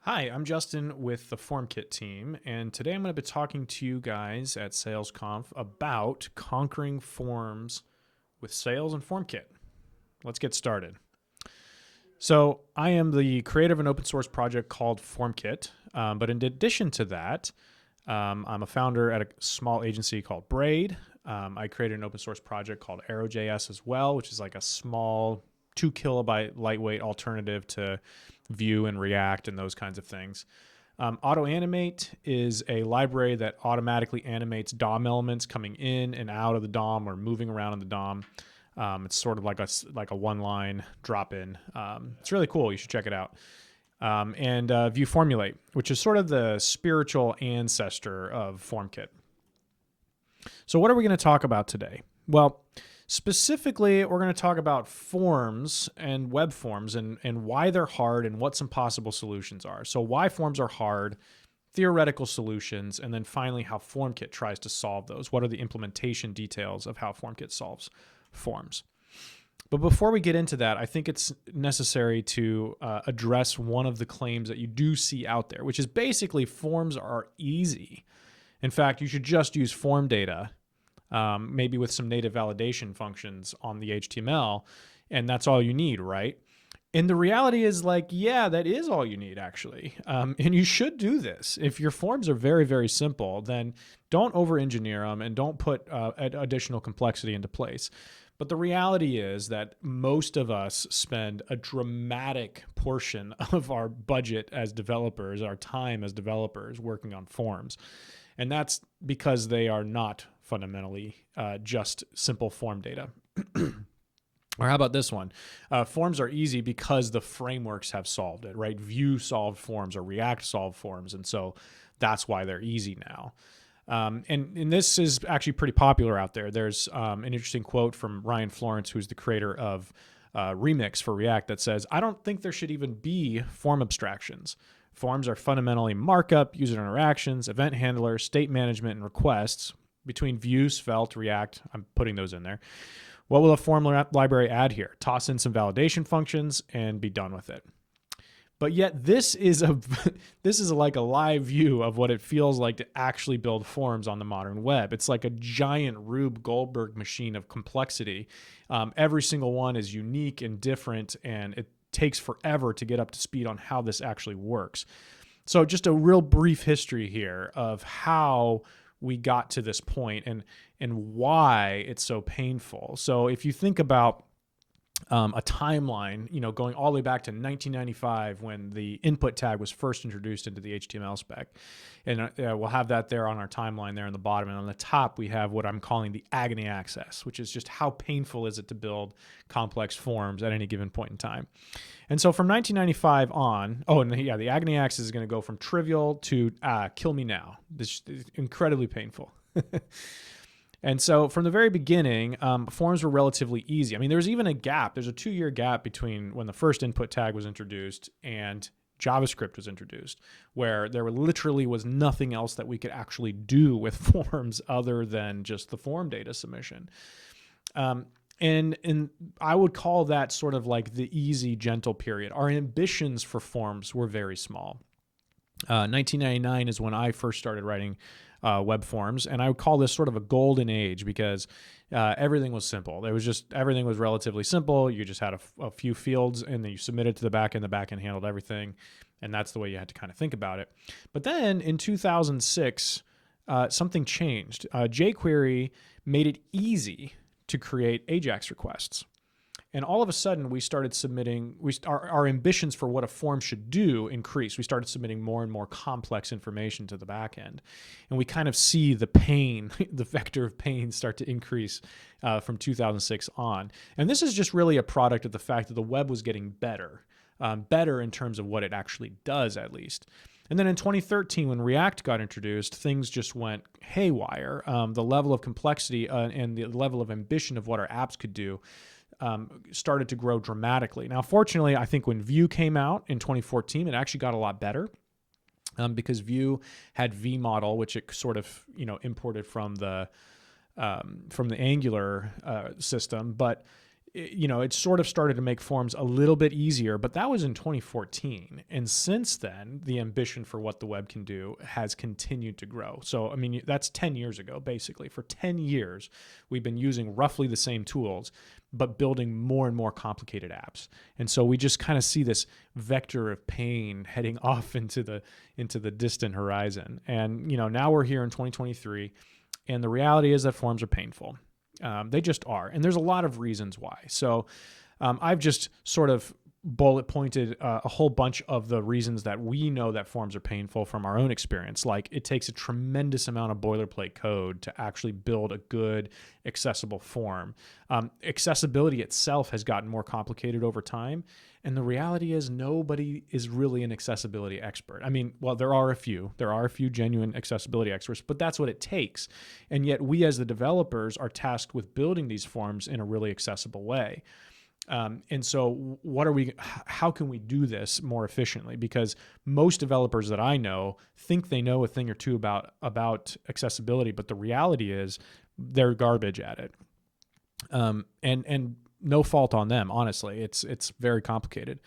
Hi, I'm Justin with the FormKit team, and today I'm going to be talking to you guys at Sailsconf about conquering forms with Sails and FormKit. Let's get started. So, I am the creator of an open source project called FormKit, but in addition to that, I'm a founder at a small agency called Braid. I created an open source project called Arrow.js as well, which is like a small 2 kilobyte lightweight alternative to Vue and React and those kinds of things. AutoAnimate is a library that automatically animates DOM elements coming in and out of the DOM or moving around in the DOM. It's sort of like a one-line drop-in. It's really cool. You should check it out. And Vue Formulate, which is sort of the spiritual ancestor of FormKit. So what are we going to talk about today? Well, specifically, we're going to talk about forms and web forms and why they're hard and what some possible solutions are. So why forms are hard, theoretical solutions, and then finally how FormKit tries to solve those. What are the implementation details of how FormKit solves forms? But before we get into that, I think it's necessary to address one of the claims that you do see out there, which is basically forms are easy. In fact, you should just use form data, maybe with some native validation functions on the HTML, and that's all you need, right? And the reality is yeah, that is all you need actually. And you should do this. If your forms are very, very simple, then don't over-engineer them and don't put additional complexity into place. But the reality is that most of us spend a dramatic portion of our budget as developers, our time as developers, working on forms. And that's because they are not fundamentally just simple form data. Or how about this one? Forms are easy because the frameworks have solved it, right? Vue solved forms or React solved forms. And so that's why they're easy now. And this is actually pretty popular out there. There's an interesting quote from Ryan Florence, who's the creator of Remix for React, that says, "I don't think there should even be form abstractions. Forms are fundamentally markup, user interactions, event handlers, state management, and requests between Vue, Svelte, React." I'm putting those in there. What will a form library add here? Toss in some validation functions and be done with it. But yet this is like a live view of what it feels like to actually build forms on the modern web. It's like a giant Rube Goldberg machine of complexity. Every single one is unique and different, and it takes forever to get up to speed on how this actually works. So just a real brief history here of how we got to this point and why it's so painful. So if you think about a timeline, going all the way back to 1995 when the input tag was first introduced into the HTML spec. And we'll have that there on our timeline there on the bottom. And on the top, we have what I'm calling the agony axis, which is just how painful is it to build complex forms at any given point in time. And so from 1995 on, the agony axis is going to go from trivial to kill me now. This is incredibly painful. And so from the very beginning, forms were relatively easy. I mean, there's even a gap. There's a 2-year gap between when the first input tag was introduced and JavaScript was introduced, where there literally was nothing else that we could actually do with forms other than just the form data submission. And I would call that sort of like the easy, gentle period. Our ambitions for forms were very small. 1999 is when I first started writing web forms, and I would call this sort of a golden age because everything was simple. Everything was relatively simple. You just had a few fields, and then you submitted to the backend. The backend handled everything, and that's the way you had to kind of think about it. But then in 2006, something changed. jQuery made it easy to create AJAX requests. And all of a sudden, we started submitting, our ambitions for what a form should do increased. We started submitting more and more complex information to the backend. And we kind of see the pain, the vector of pain start to increase from 2006 on. And this is just really a product of the fact that the web was getting better in terms of what it actually does, at least. And then in 2013, when React got introduced, things just went haywire. The level of complexity and the level of ambition of what our apps could do started to grow dramatically. Now, fortunately, I think when Vue came out in 2014, it actually got a lot better because Vue had vModel, which it sort of imported from the Angular system. But it sort of started to make forms a little bit easier, but that was in 2014. And since then, the ambition for what the web can do has continued to grow. So, I mean, that's 10 years ago, basically. For 10 years, we've been using roughly the same tools, but building more and more complicated apps. And so we just kind of see this vector of pain heading off into the distant horizon. And, now we're here in 2023, and the reality is that forms are painful. They just are. And there's a lot of reasons why. So I've just sort of bullet pointed a whole bunch of the reasons that we know that forms are painful from our own experience. Like, it takes a tremendous amount of boilerplate code to actually build a good, accessible form. Accessibility itself has gotten more complicated over time. And the reality is nobody is really an accessibility expert. I mean, well, there are a few genuine accessibility experts, but that's what it takes. And yet we as the developers are tasked with building these forms in a really accessible way. And so how can we do this more efficiently? Because most developers that I know think they know a thing or two about accessibility, but the reality is they're garbage at it. And no fault on them, honestly. It's very complicated.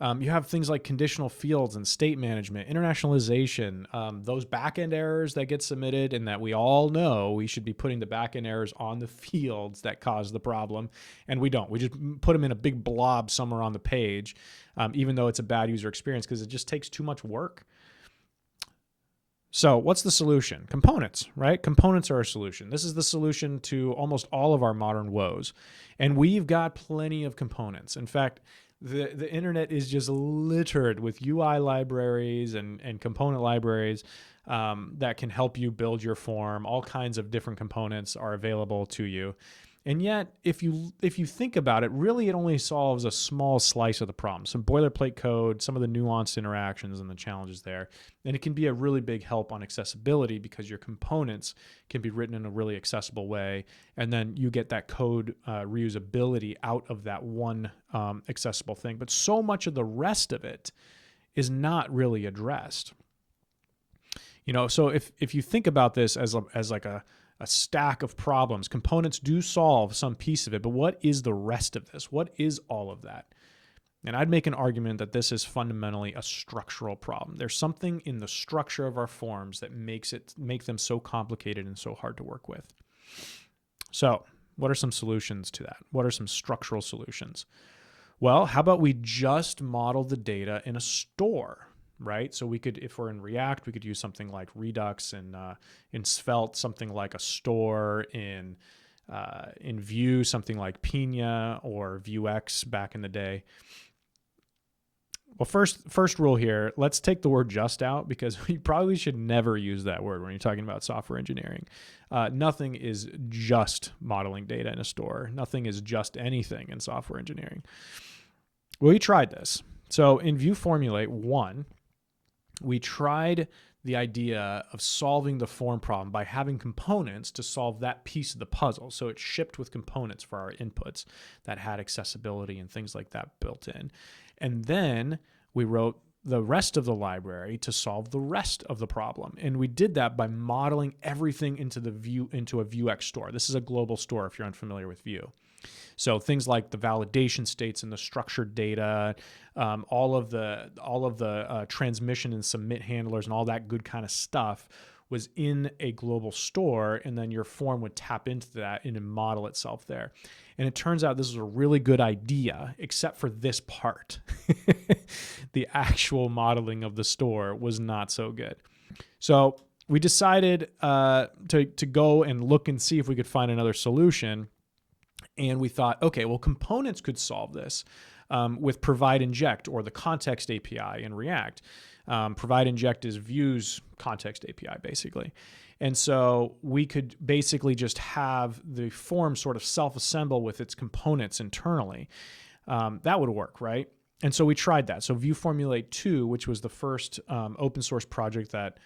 You have things like conditional fields and state management, internationalization, those backend errors that get submitted, and that we all know we should be putting the backend errors on the fields that cause the problem, and we don't. We just put them in a big blob somewhere on the page, even though it's a bad user experience because it just takes too much work. So what's the solution? Components, right? Components are a solution. This is the solution to almost all of our modern woes. And we've got plenty of components. In fact, the internet is just littered with UI libraries and component libraries that can help you build your form. All kinds of different components are available to you. And yet, if you think about it, really it only solves a small slice of the problem. Some boilerplate code, some of the nuanced interactions and the challenges there. And it can be a really big help on accessibility because your components can be written in a really accessible way. And then you get that code reusability out of that one accessible thing. But so much of the rest of it is not really addressed. So if you think about this as like a stack of problems, components do solve some piece of it, but what is the rest of this? What is all of that? And I'd make an argument that this is fundamentally a structural problem. There's something in the structure of our forms that make them so complicated and so hard to work with. So what are some solutions to that? What are some structural solutions? Well, how about we just model the data in a store? Right? So we could, if we're in React, we could use something like Redux, and in Svelte, something like a store, in Vue, something like Pina or Vuex back in the day. Well, first rule here, let's take the word just out because we probably should never use that word when you're talking about software engineering. Nothing is just modeling data in a store. Nothing is just anything in software engineering. Well, we tried this. So in Vue Formulate 1, we tried the idea of solving the form problem by having components to solve that piece of the puzzle. So it shipped with components for our inputs that had accessibility and things like that built in. And then we wrote the rest of the library to solve the rest of the problem. And we did that by modeling everything into a Vuex store. This is a global store if you're unfamiliar with Vue. So things like the validation states and the structured data, all of the transmission and submit handlers and all that good kind of stuff was in a global store, and then your form would tap into that and model itself there. And it turns out this is a really good idea, except for this part. The actual modeling of the store was not so good. So we decided to go and look and see if we could find another solution. And we thought, okay, well, components could solve this with provide inject, or the context API in React. Provide inject is Vue's context API, basically. And so we could basically just have the form sort of self-assemble with its components internally. That would work, right? And so we tried that. So Vue Formulate 2, which was the first open source project that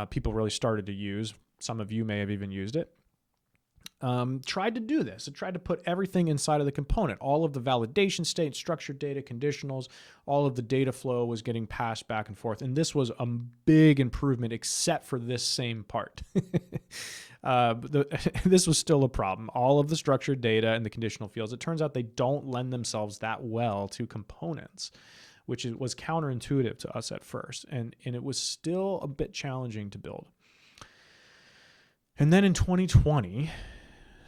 people really started to use. Some of you may have even used it. tried to do this. It tried to put everything inside of the component. All of the validation state, structured data, conditionals, all of the data flow was getting passed back and forth. And this was a big improvement, except for this same part. This was still a problem. All of the structured data and the conditional fields, it turns out they don't lend themselves that well to components, which was counterintuitive to us at first. And it was still a bit challenging to build. And then in 2020,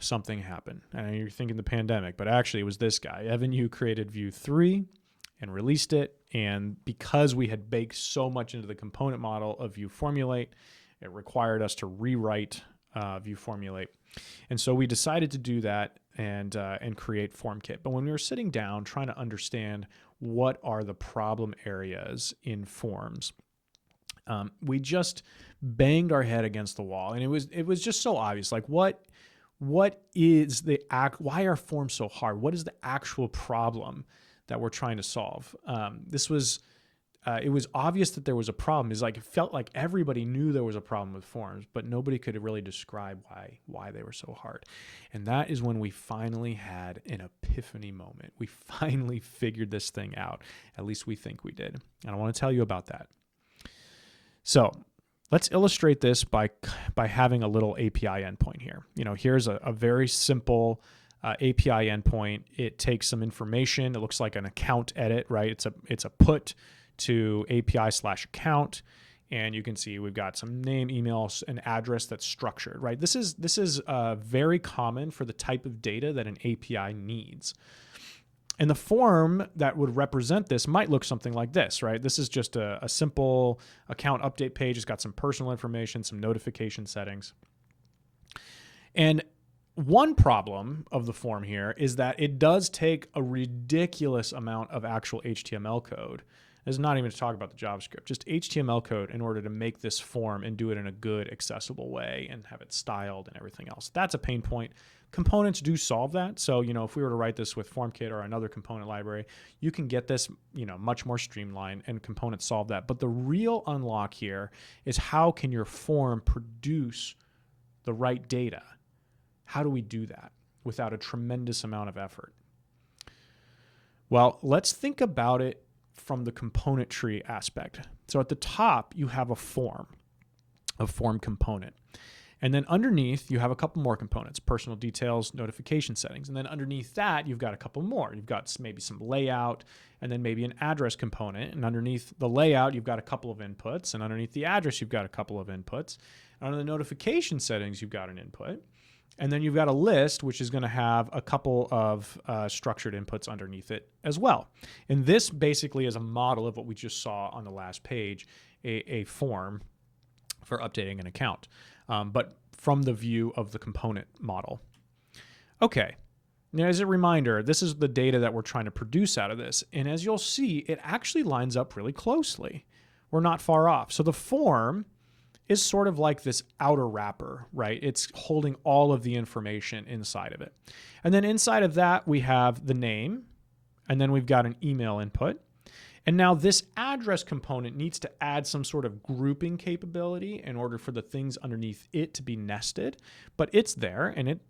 something happened. And you're thinking the pandemic, but actually it was this guy. Evan Yu created Vue 3 and released it. And because we had baked so much into the component model of Vue Formulate, it required us to rewrite Vue Formulate. And so we decided to do that and create FormKit. But when we were sitting down trying to understand what are the problem areas in forms, we just banged our head against the wall. And it was just so obvious. Like why are forms so hard? What is the actual problem that we're trying to solve? It was obvious that there was a problem. It's like, it felt like everybody knew there was a problem with forms, but nobody could really describe why they were so hard. And that is when we finally had an epiphany moment. We finally figured this thing out. At least we think we did. And I want to tell you about that. So let's illustrate this by having a little API endpoint here. Here's a very simple API endpoint. It takes some information. It looks like an account edit, right? It's a put to API/account, and you can see we've got some name, email, and address that's structured, right? This is very common for the type of data that an API needs. And the form that would represent this might look something like this, right? This is just a simple account update page. It's got some personal information, some notification settings. And one problem of the form here is that it does take a ridiculous amount of actual HTML code. This is not even to talk about the JavaScript, just HTML code in order to make this form and do it in a good, accessible way and have it styled and everything else. That's a pain point. Components do solve that. So, if we were to write this with FormKit or another component library, you can get this, much more streamlined, and components solve that. But the real unlock here is, how can your form produce the right data? How do we do that without a tremendous amount of effort? Well, let's think about it from the component tree aspect. So at the top, you have a form component. And then underneath, you have a couple more components: personal details, notification settings. And then underneath that, you've got a couple more. You've got maybe some layout, and then maybe an address component. And underneath the layout, you've got a couple of inputs. And underneath the address, you've got a couple of inputs. And under the notification settings, you've got an input. And then you've got a list, which is going to have a couple of structured inputs underneath it as well. And this basically is a model of what we just saw on the last page, a form for updating an account, but from the view of the component model. Okay, now as a reminder, this is the data that we're trying to produce out of this. And as you'll see, it actually lines up really closely. We're not far off. So the form is sort of like this outer wrapper, right? It's holding all of the information inside of it. And then inside of that, we have the name, and then we've got an email input. And now this address component needs to add some sort of grouping capability in order for the things underneath it to be nested, but it's there, and it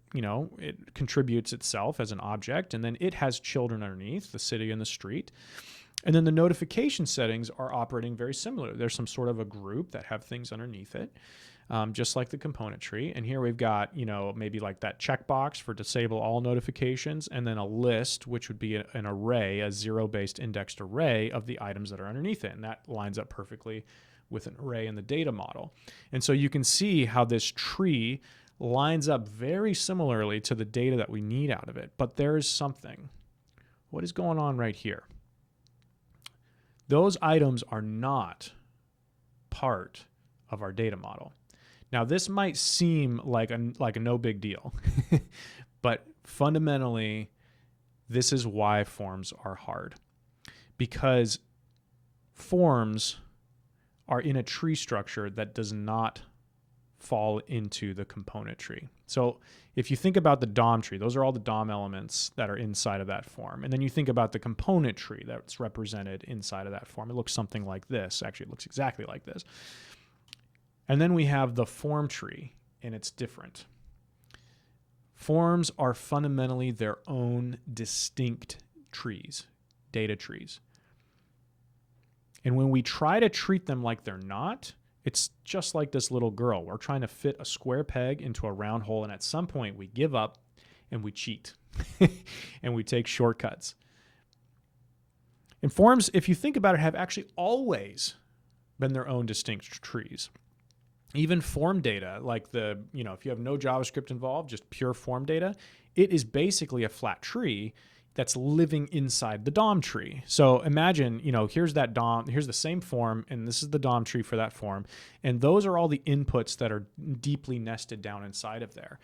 contributes itself as an object, and then it has children underneath, the city and the street. And then the notification settings are operating very similar. There's some sort of a group that have things underneath it, just like the component tree. And here we've got, maybe like that checkbox for disable all notifications, and then a list, which would be an array, a zero-based indexed array of the items that are underneath it. And that lines up perfectly with an array in the data model. And so you can see how this tree lines up very similarly to the data that we need out of it. But there's something. What is going on right here? Those items are not part of our data model. Now, this might seem like a no big deal, but fundamentally, this is why forms are hard. Because forms are in a tree structure that does not fall into the component tree. So if you think about the DOM tree, those are all the DOM elements that are inside of that form. And then you think about the component tree that's represented inside of that form. It looks something like this. Actually, it looks exactly like this. And then we have the form tree, and it's different. Forms are fundamentally their own distinct trees, data trees. And when we try to treat them like they're not, it's just like this little girl. We're trying to fit a square peg into a round hole, and at some point we give up and we cheat and we take shortcuts. And forms, if you think about it, have actually always been their own distinct trees. Even form data, like if you have no JavaScript involved, just pure form data, it is basically a flat tree that's living inside the DOM tree. So imagine, here's that DOM, here's the same form, and this is the DOM tree for that form. And those are all the inputs that are deeply nested down inside of there.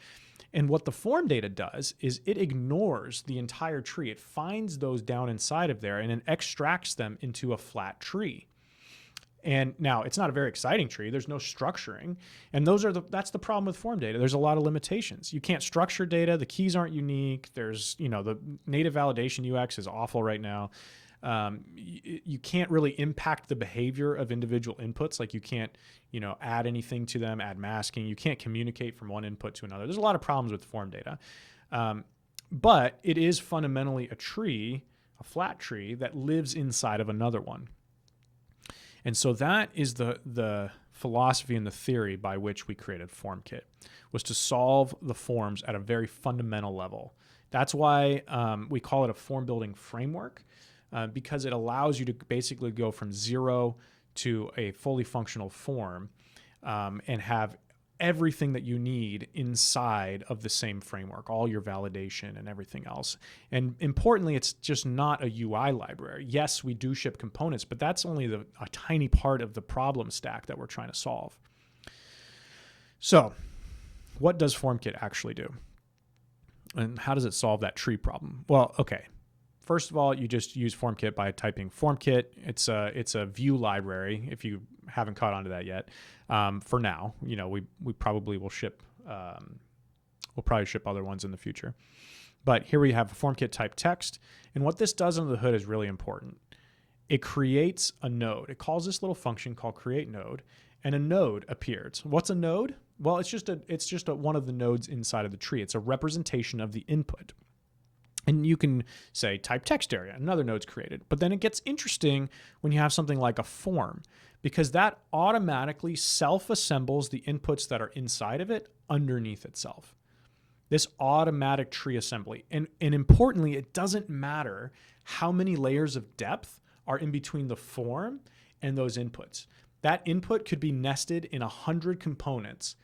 And what the form data does is it ignores the entire tree. It finds those down inside of there and then extracts them into a flat tree. And now it's not a very exciting tree. There's no structuring. And that's the problem with form data. There's a lot of limitations. You can't structure data. The keys aren't unique. There's, the native validation UX is awful right now. You can't really impact the behavior of individual inputs. Like you can't, add anything to them, add masking. You can't communicate from one input to another. There's a lot of problems with form data. But it is fundamentally a tree, a flat tree that lives inside of another one. And so that is the philosophy and the theory by which we created FormKit, was to solve the forms at a very fundamental level. That's why we call it a form building framework, because it allows you to basically go from zero to a fully functional form and have everything that you need inside of the same framework, all your validation and everything else. And importantly, it's just not a UI library. Yes, we do ship components, but that's only a tiny part of the problem stack that we're trying to solve. So what does FormKit actually do? And how does it solve that tree problem? Well, okay. First of all, you just use FormKit by typing FormKit. It's a Vue library, if you haven't caught on to that yet. For now, we probably will ship. We'll probably ship other ones in the future. But here we have a FormKit type text, and what this does under the hood is really important. It creates a node. It calls this little function called create node, and a node appears. What's a node? Well, it's just one of the nodes inside of the tree. It's a representation of the input. And you can say type text area, another node's created. But then it gets interesting when you have something like a form, because that automatically self-assembles the inputs that are inside of it underneath itself. This automatic tree assembly. And importantly, it doesn't matter how many layers of depth are in between the form and those inputs. That input could be nested in 100 components,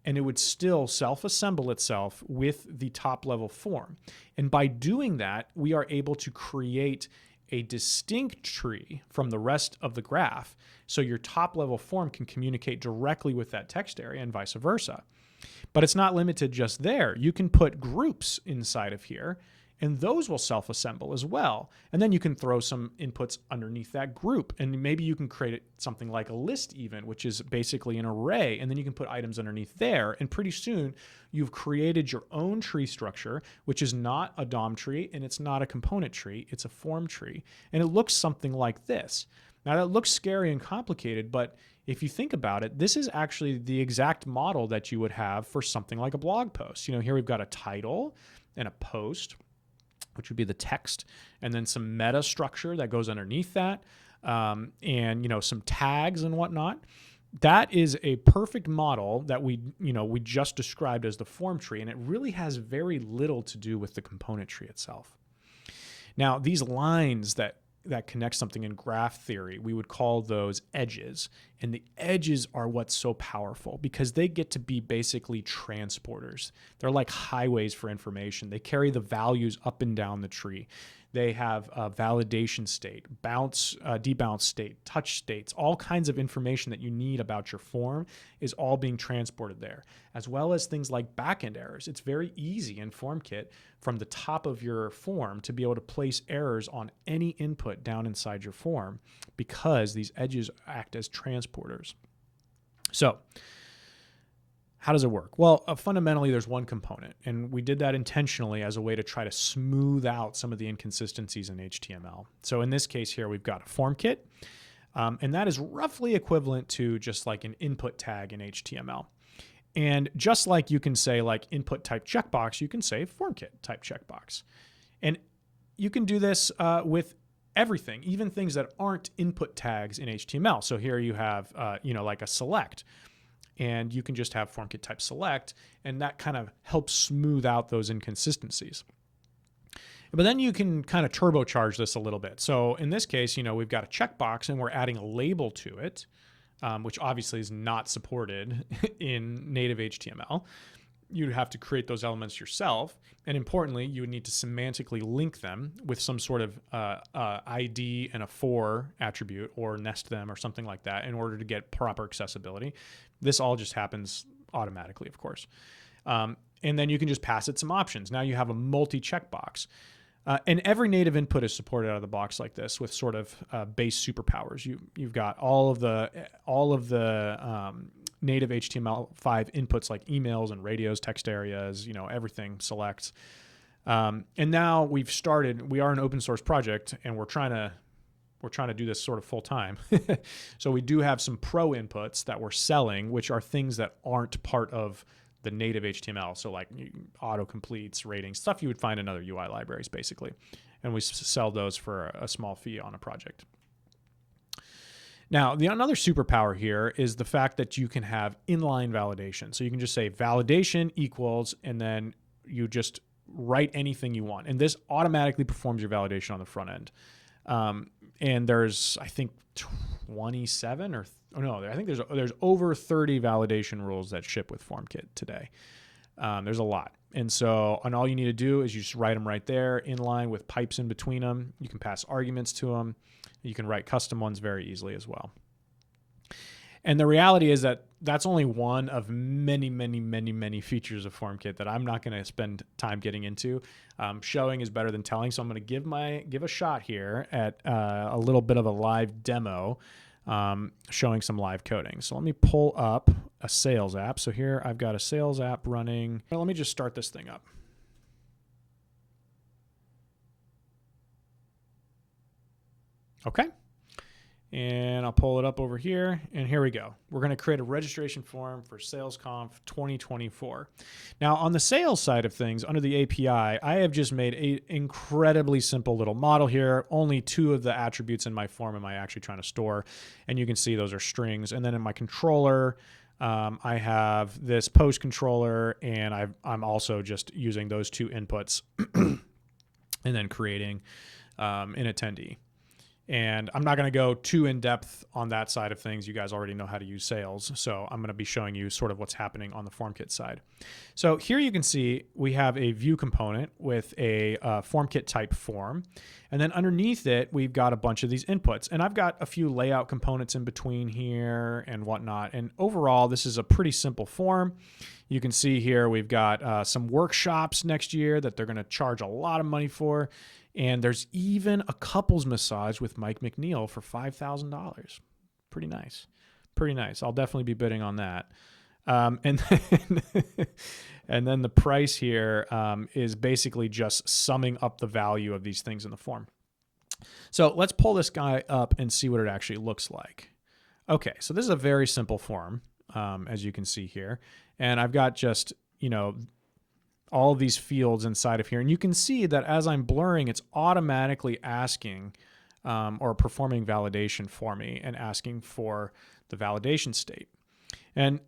and it would still self-assemble itself with the top-level form. And by doing that, we are able to create a distinct tree from the rest of the graph, so your top-level form can communicate directly with that text area and vice versa. But it's not limited just there. You can put groups inside of here, and those will self-assemble as well. And then you can throw some inputs underneath that group. And maybe you can create something like a list even, which is basically an array. And then you can put items underneath there. And pretty soon you've created your own tree structure, which is not a DOM tree and it's not a component tree. It's a form tree. And it looks something like this. Now that looks scary and complicated, but if you think about it, this is actually the exact model that you would have for something like a blog post. Here we've got a title and a post, which would be the text, and then some meta structure that goes underneath that, and some tags and whatnot. That is a perfect model that we just described as the form tree, and it really has very little to do with the component tree itself. Now, these lines that connect something in graph theory, we would call those edges. And the edges are what's so powerful because they get to be basically transporters. They're like highways for information. They carry the values up and down the tree. They have a validation state, bounce, debounce state, touch states, all kinds of information that you need about your form is all being transported there, as well as things like backend errors. It's very easy in FormKit from the top of your form to be able to place errors on any input down inside your form because these edges act as transporters. So, how does it work? Well, fundamentally, there's one component, and we did that intentionally as a way to try to smooth out some of the inconsistencies in HTML. So in this case here, we've got a form kit, and that is roughly equivalent to just like an input tag in HTML. And just like you can say like input type checkbox, you can say FormKit type checkbox. And you can do this with everything, even things that aren't input tags in HTML. So here you have, like a select, and you can just have FormKit type select, and that kind of helps smooth out those inconsistencies. But then you can kind of turbocharge this a little bit. So in this case, we've got a checkbox and we're adding a label to it, which obviously is not supported in native HTML. You'd have to create those elements yourself. And importantly, you would need to semantically link them with some sort of ID and a for attribute, or nest them or something like that in order to get proper accessibility. This all just happens automatically, of course. And then you can just pass it some options. Now you have a multi-checkbox. And every native input is supported out of the box like this with sort of base superpowers. You've got all of the native HTML5 inputs like emails and radios, text areas, everything selects. And now we are an open source project, and we're trying to do this sort of full time. So we do have some pro inputs that we're selling, which are things that aren't part of the native HTML. So like autocompletes, ratings, stuff you would find in other UI libraries basically. And we sell those for a small fee on a project. Now, another superpower here is the fact that you can have inline validation. So you can just say validation equals, and then you just write anything you want. And this automatically performs your validation on the front end. And there's, I think, 27 or I think there's over 30 validation rules that ship with FormKit today. There's a lot. And all you need to do is you just write them right there in line with pipes in between them. You can pass arguments to them. You can write custom ones very easily as well. And the reality is that that's only one of many, many, many, many features of FormKit that I'm not going to spend time getting into. Showing is better than telling. So I'm going to give a shot here at a little bit of a live demo showing some live coding. So let me pull up a sales app. So here I've got a sales app running. Let me just start this thing up. Okay. And I'll pull it up over here, and here we go. We're going to create a registration form for Sailsconf 2024. Now, on the sales side of things, under the API, I have just made an incredibly simple little model here. Only 2 of the attributes in my form am I actually trying to store, and you can see those are strings. And then in my controller, I have this post controller, and I'm also just using those 2 inputs and then creating an attendee. And I'm not going to go too in depth on that side of things. You guys already know how to use Sails. So I'm going to be showing you sort of what's happening on the FormKit side. So here you can see we have a view component with a FormKit type form. And then underneath it, we've got a bunch of these inputs. And I've got a few layout components in between here and whatnot. And overall, this is a pretty simple form. You can see here we've got some workshops next year that they're going to charge a lot of money for. And there's even a couples massage with Mike McNeil for $5,000. Pretty nice. Pretty nice. I'll definitely be bidding on that. And then the price here is basically just summing up the value of these things in the form. So let's pull this guy up and see what it actually looks like. Okay, so this is a very simple form, as you can see here. And I've got just, all of these fields inside of here. And you can see that as I'm blurring, it's automatically asking or performing validation for me and asking for the validation state. And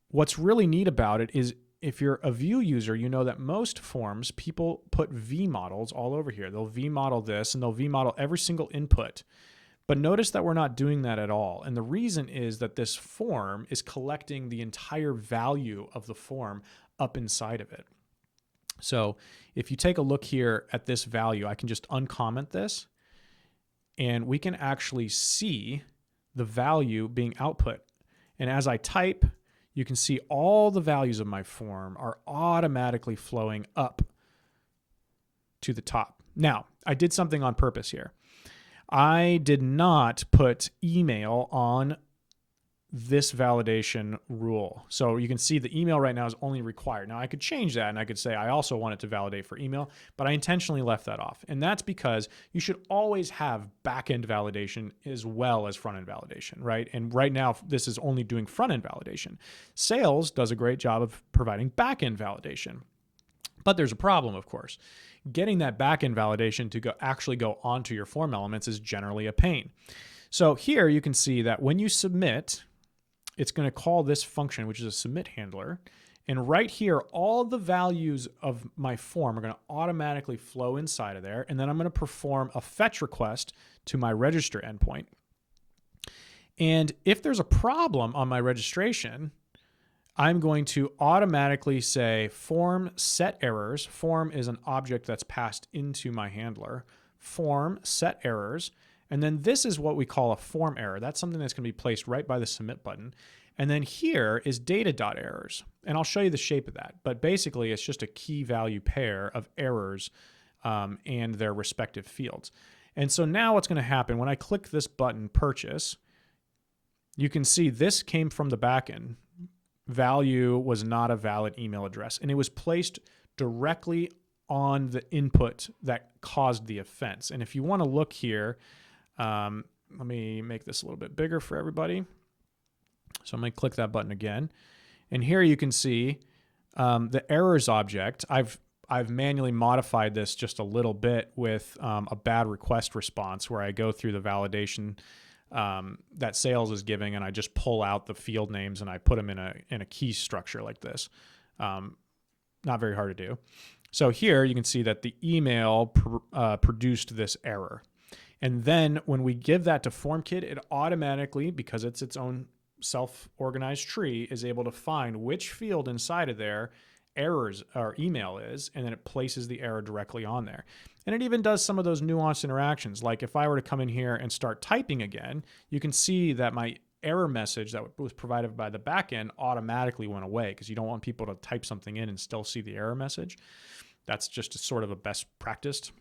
what's really neat about it is if you're a Vue user, you know that most forms, people put V models all over here. They'll V model this and they'll V model every single input. But notice that we're not doing that at all. And the reason is that this form is collecting the entire value of the form up inside of it. So if you take a look here at this value, I can just uncomment this and we can actually see the value being output. And as I type, you can see all the values of my form are automatically flowing up to the top. Now, I did something on purpose here. I did not put email on this validation rule. So you can see the email right now is only required. Now I could change that and I could say I also want it to validate for email, but I intentionally left that off. And that's because you should always have back-end validation as well as front-end validation, right? And right now this is only doing front-end validation. Sales does a great job of providing back-end validation. But there's a problem, of course. Getting that back-end validation to actually go onto your form elements is generally a pain. So here you can see that when you submit, it's going to call this function, which is a submit handler. And right here, all the values of my form are going to automatically flow inside of there. And then I'm going to perform a fetch request to my register endpoint. And if there's a problem on my registration, I'm going to automatically say form set errors. Form is an object that's passed into my handler. Form set errors. And then this is what we call a form error. That's something that's going to be placed right by the submit button. And then here is data.errors. And I'll show you the shape of that. But basically, it's just a key value pair of errors and their respective fields. And so now what's going to happen when I click this button, purchase, you can see this came from the backend. Value was not a valid email address. And it was placed directly on the input that caused the offense. And if you want to look here, let me make this a little bit bigger for everybody. So I'm going to click that button again. And here you can see the errors object. I've manually modified this just a little bit with a bad request response where I go through the validation that sales is giving, and I just pull out the field names and I put them in a key structure like this. Not very hard to do. So here you can see that the email produced this error. And then when we give that to FormKit, it automatically, because it's its own self-organized tree, is able to find which field inside of there errors or email is, and then it places the error directly on there. And it even does some of those nuanced interactions. Like if I were to come in here and start typing again, you can see that my error message that was provided by the backend automatically went away, because you don't want people to type something in and still see the error message. That's just sort of a best practice.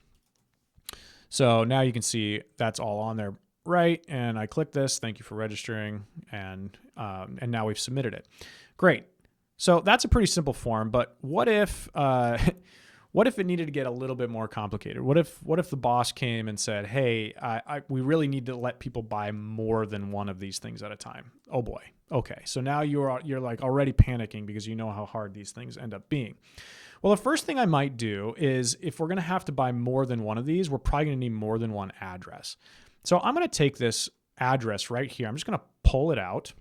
So now you can see that's all on there, right? And I click this, thank you for registering, and now we've submitted it. Great. So that's a pretty simple form, but what if it needed to get a little bit more complicated? What if the boss came and said, hey, we really need to let people buy more than one of these things at a time? Oh boy. Okay. So now you're like already panicking because you know how hard these things end up being. Well, the first thing I might do is, if we're going to have to buy more than one of these, we're probably going to need more than one address. So I'm going to take this address right here. I'm just going to pull it out,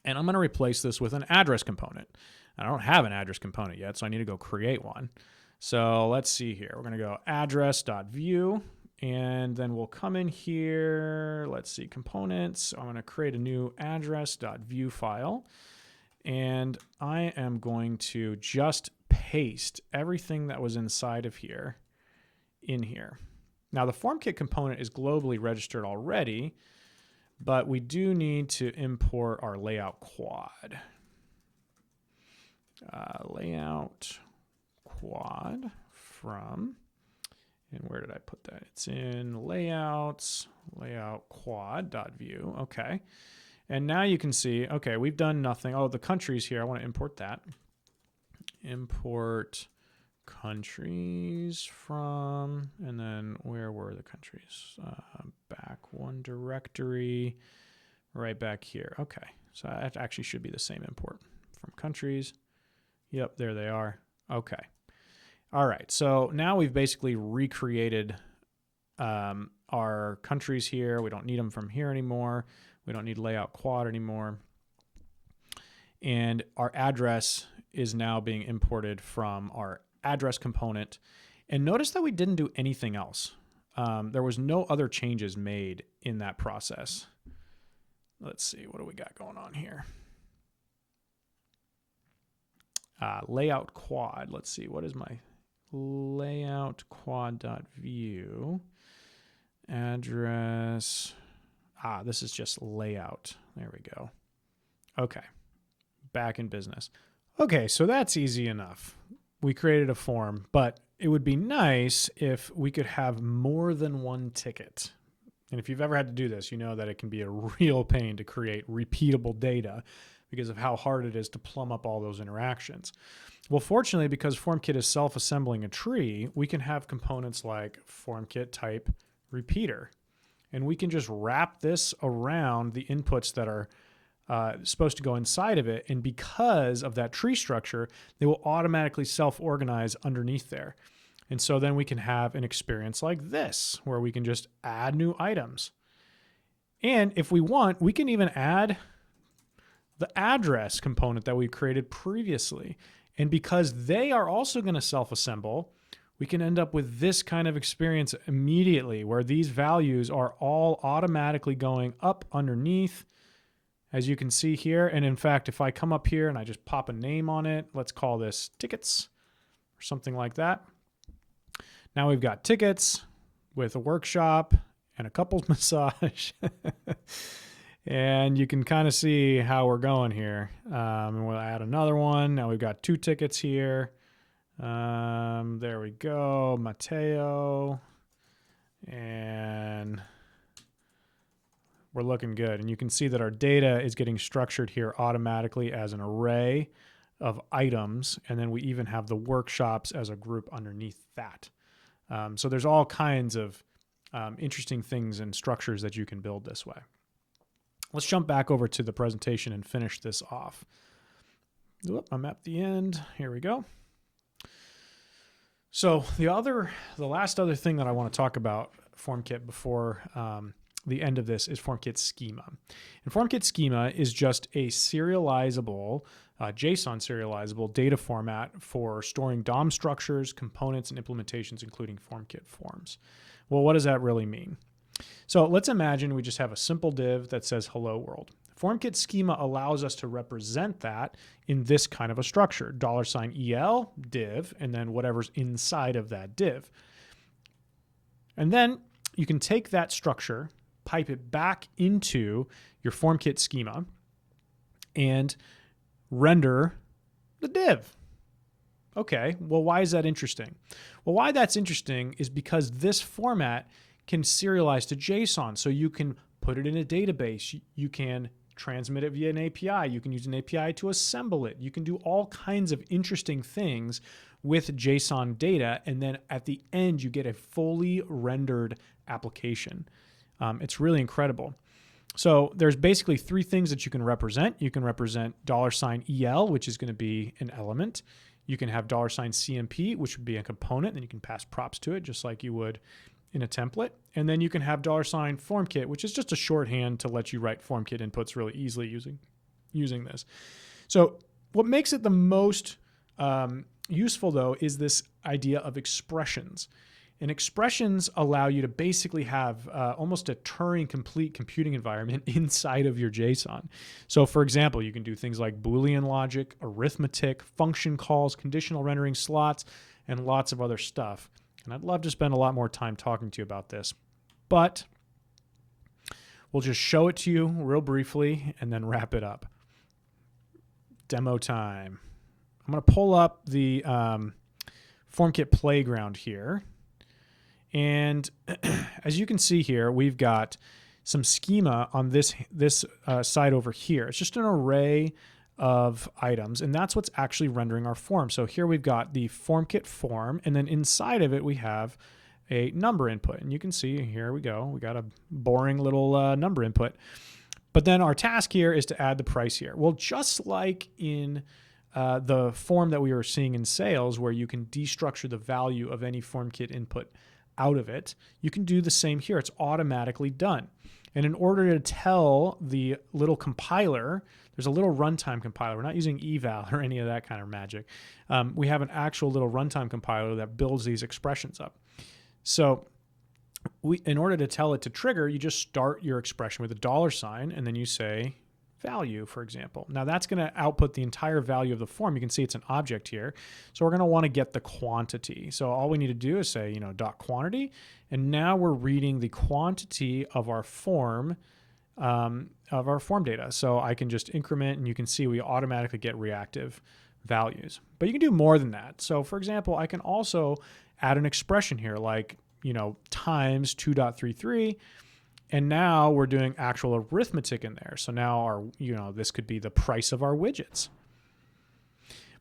and I'm going to replace this with an address component. I don't have an address component yet, so I need to go create one. So let's see here. We're going to go address.view, and then we'll come in here. Let's see, components. I'm going to create a new address.view file, and I am going to just paste everything that was inside of here in here. Now the FormKit component is globally registered already, but we do need to import our layout quad. Layout quad from, and where did I put that? It's in layouts, layout quad.view. Okay. And now you can see, okay, we've done nothing. Oh, the countries here, I want to import that. Import countries from, and then where were the countries? Back one directory, right back here. Okay, so that actually should be the same import from countries. Yep, there they are. Okay. All right, so now we've basically recreated our countries here. We don't need them from here anymore. We don't need layout quad anymore. And our address is now being imported from our address component. And notice that we didn't do anything else. There was no other changes made in that process. Let's see, what do we got going on here? Layout quad. Let's see, what is my layout quad.view? Address. This is just layout. There we go. Okay, back in business. Okay, so that's easy enough. We created a form, but it would be nice if we could have more than one ticket. And if you've ever had to do this, you know that it can be a real pain to create repeatable data because of how hard it is to plumb up all those interactions. Well, fortunately, because FormKit is self-assembling a tree, we can have components like FormKit type repeater. And we can just wrap this around the inputs that are supposed to go inside of it. And because of that tree structure, they will automatically self-organize underneath there. And so then we can have an experience like this, where we can just add new items. And if we want, we can even add the address component that we created previously. And because they are also going to self-assemble, we can end up with this kind of experience immediately, where these values are all automatically going up underneath, as you can see here. And in fact, if I come up here and I just pop a name on it, let's call this tickets or something like that. Now we've got tickets with a workshop and a couples massage. And you can kind of see how we're going here. And we'll add another one. Now we've got 2 tickets here. There we go. Mateo. And we're looking good. And you can see that our data is getting structured here automatically as an array of items. And then we even have the workshops as a group underneath that. So there's all kinds of interesting things and structures that you can build this way. Let's jump back over to the presentation and finish this off. Oop, I'm at the end. Here we go. So the last other thing that I want to talk about FormKit before the end of this is FormKit Schema. And FormKit Schema is just a serializable, JSON serializable data format for storing DOM structures, components, and implementations, including FormKit forms. Well, what does that really mean? So let's imagine we just have a simple div that says hello world. FormKit Schema allows us to represent that in this kind of a structure, $EL div, and then whatever's inside of that div. And then you can take that structure, pipe it back into your FormKit schema, and render the div. Okay, well, why is that interesting? Well, why that's interesting is because this format can serialize to JSON. So you can put it in a database. You can transmit it via an API. You can use an API to assemble it. You can do all kinds of interesting things with JSON data. And then at the end, you get a fully rendered application. It's really incredible. So there's basically 3 things that you can represent. You can represent $EL, which is going to be an element. You can have $CMP, which would be a component, and you can pass props to it just like you would in a template. And then you can have $FormKit, which is just a shorthand to let you write FormKit inputs really easily using this. So what makes it the most useful, though, is this idea of expressions. And expressions allow you to basically have almost a Turing-complete computing environment inside of your JSON. So for example, you can do things like Boolean logic, arithmetic, function calls, conditional rendering slots, and lots of other stuff. And I'd love to spend a lot more time talking to you about this, but we'll just show it to you real briefly and then wrap it up. Demo time. I'm going to pull up the FormKit playground here. And as you can see here, we've got some schema on this side over here. It's just an array of items, and that's what's actually rendering our form. So here we've got the FormKit form, and then inside of it we have a number input. And you can see here we go. We got a boring little number input. But then our task here is to add the price here. Well, just like in the form that we were seeing in Sails, where you can destructure the value of any FormKit input out of it, you can do the same here. It's automatically done. And in order to tell the little compiler, there's a little runtime compiler. We're not using eval or any of that kind of magic. We have an actual little runtime compiler that builds these expressions up. So in order to tell it to trigger, you just start your expression with $, and then you say value, for example. Now that's going to output the entire value of the form. You can see it's an object here. So we're going to want to get the quantity. So all we need to do is say, .quantity. And now we're reading the quantity of our form data. So I can just increment, and you can see we automatically get reactive values. But you can do more than that. So for example, I can also add an expression here like, times 2.33. And now we're doing actual arithmetic in there. So now this could be the price of our widgets.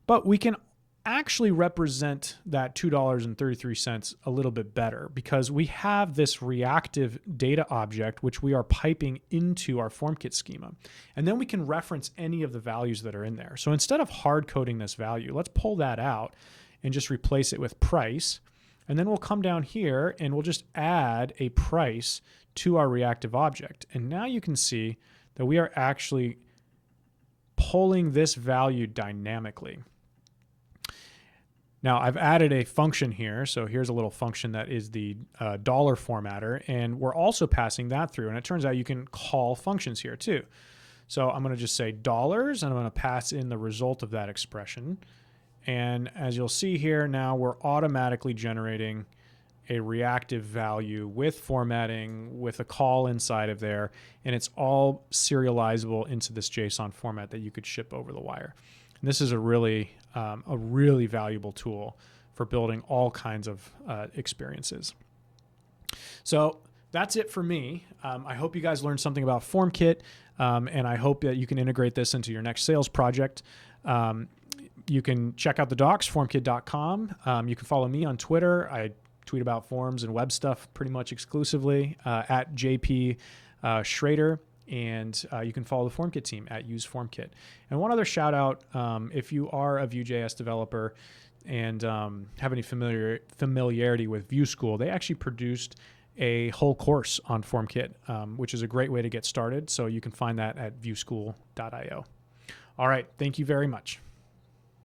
But we can actually represent that $2.33 a little bit better because we have this reactive data object which we are piping into our FormKit schema. And then we can reference any of the values that are in there. So instead of hard coding this value, let's pull that out and just replace it with price. And then we'll come down here and we'll just add a price to our reactive object. And now you can see that we are actually pulling this value dynamically. Now I've added a function here. So here's a little function that is the dollar formatter, and we're also passing that through. And it turns out you can call functions here too. So I'm going to just say dollars, and I'm going to pass in the result of that expression. And as you'll see here, now we're automatically generating a reactive value with formatting, with a call inside of there, and it's all serializable into this JSON format that you could ship over the wire. And this is a really valuable tool for building all kinds of experiences. So that's it for me. I hope you guys learned something about FormKit, and I hope that you can integrate this into your next sales project. You can check out the docs, formkit.com. You can follow me on Twitter. I tweet about forms and web stuff pretty much exclusively at JP Schroeder. And you can follow the FormKit team at useFormKit. And one other shout out, if you are a Vue.js developer and have any familiarity with Vue School, they actually produced a whole course on FormKit, which is a great way to get started. So you can find that at vueschool.io. All right. Thank you very much.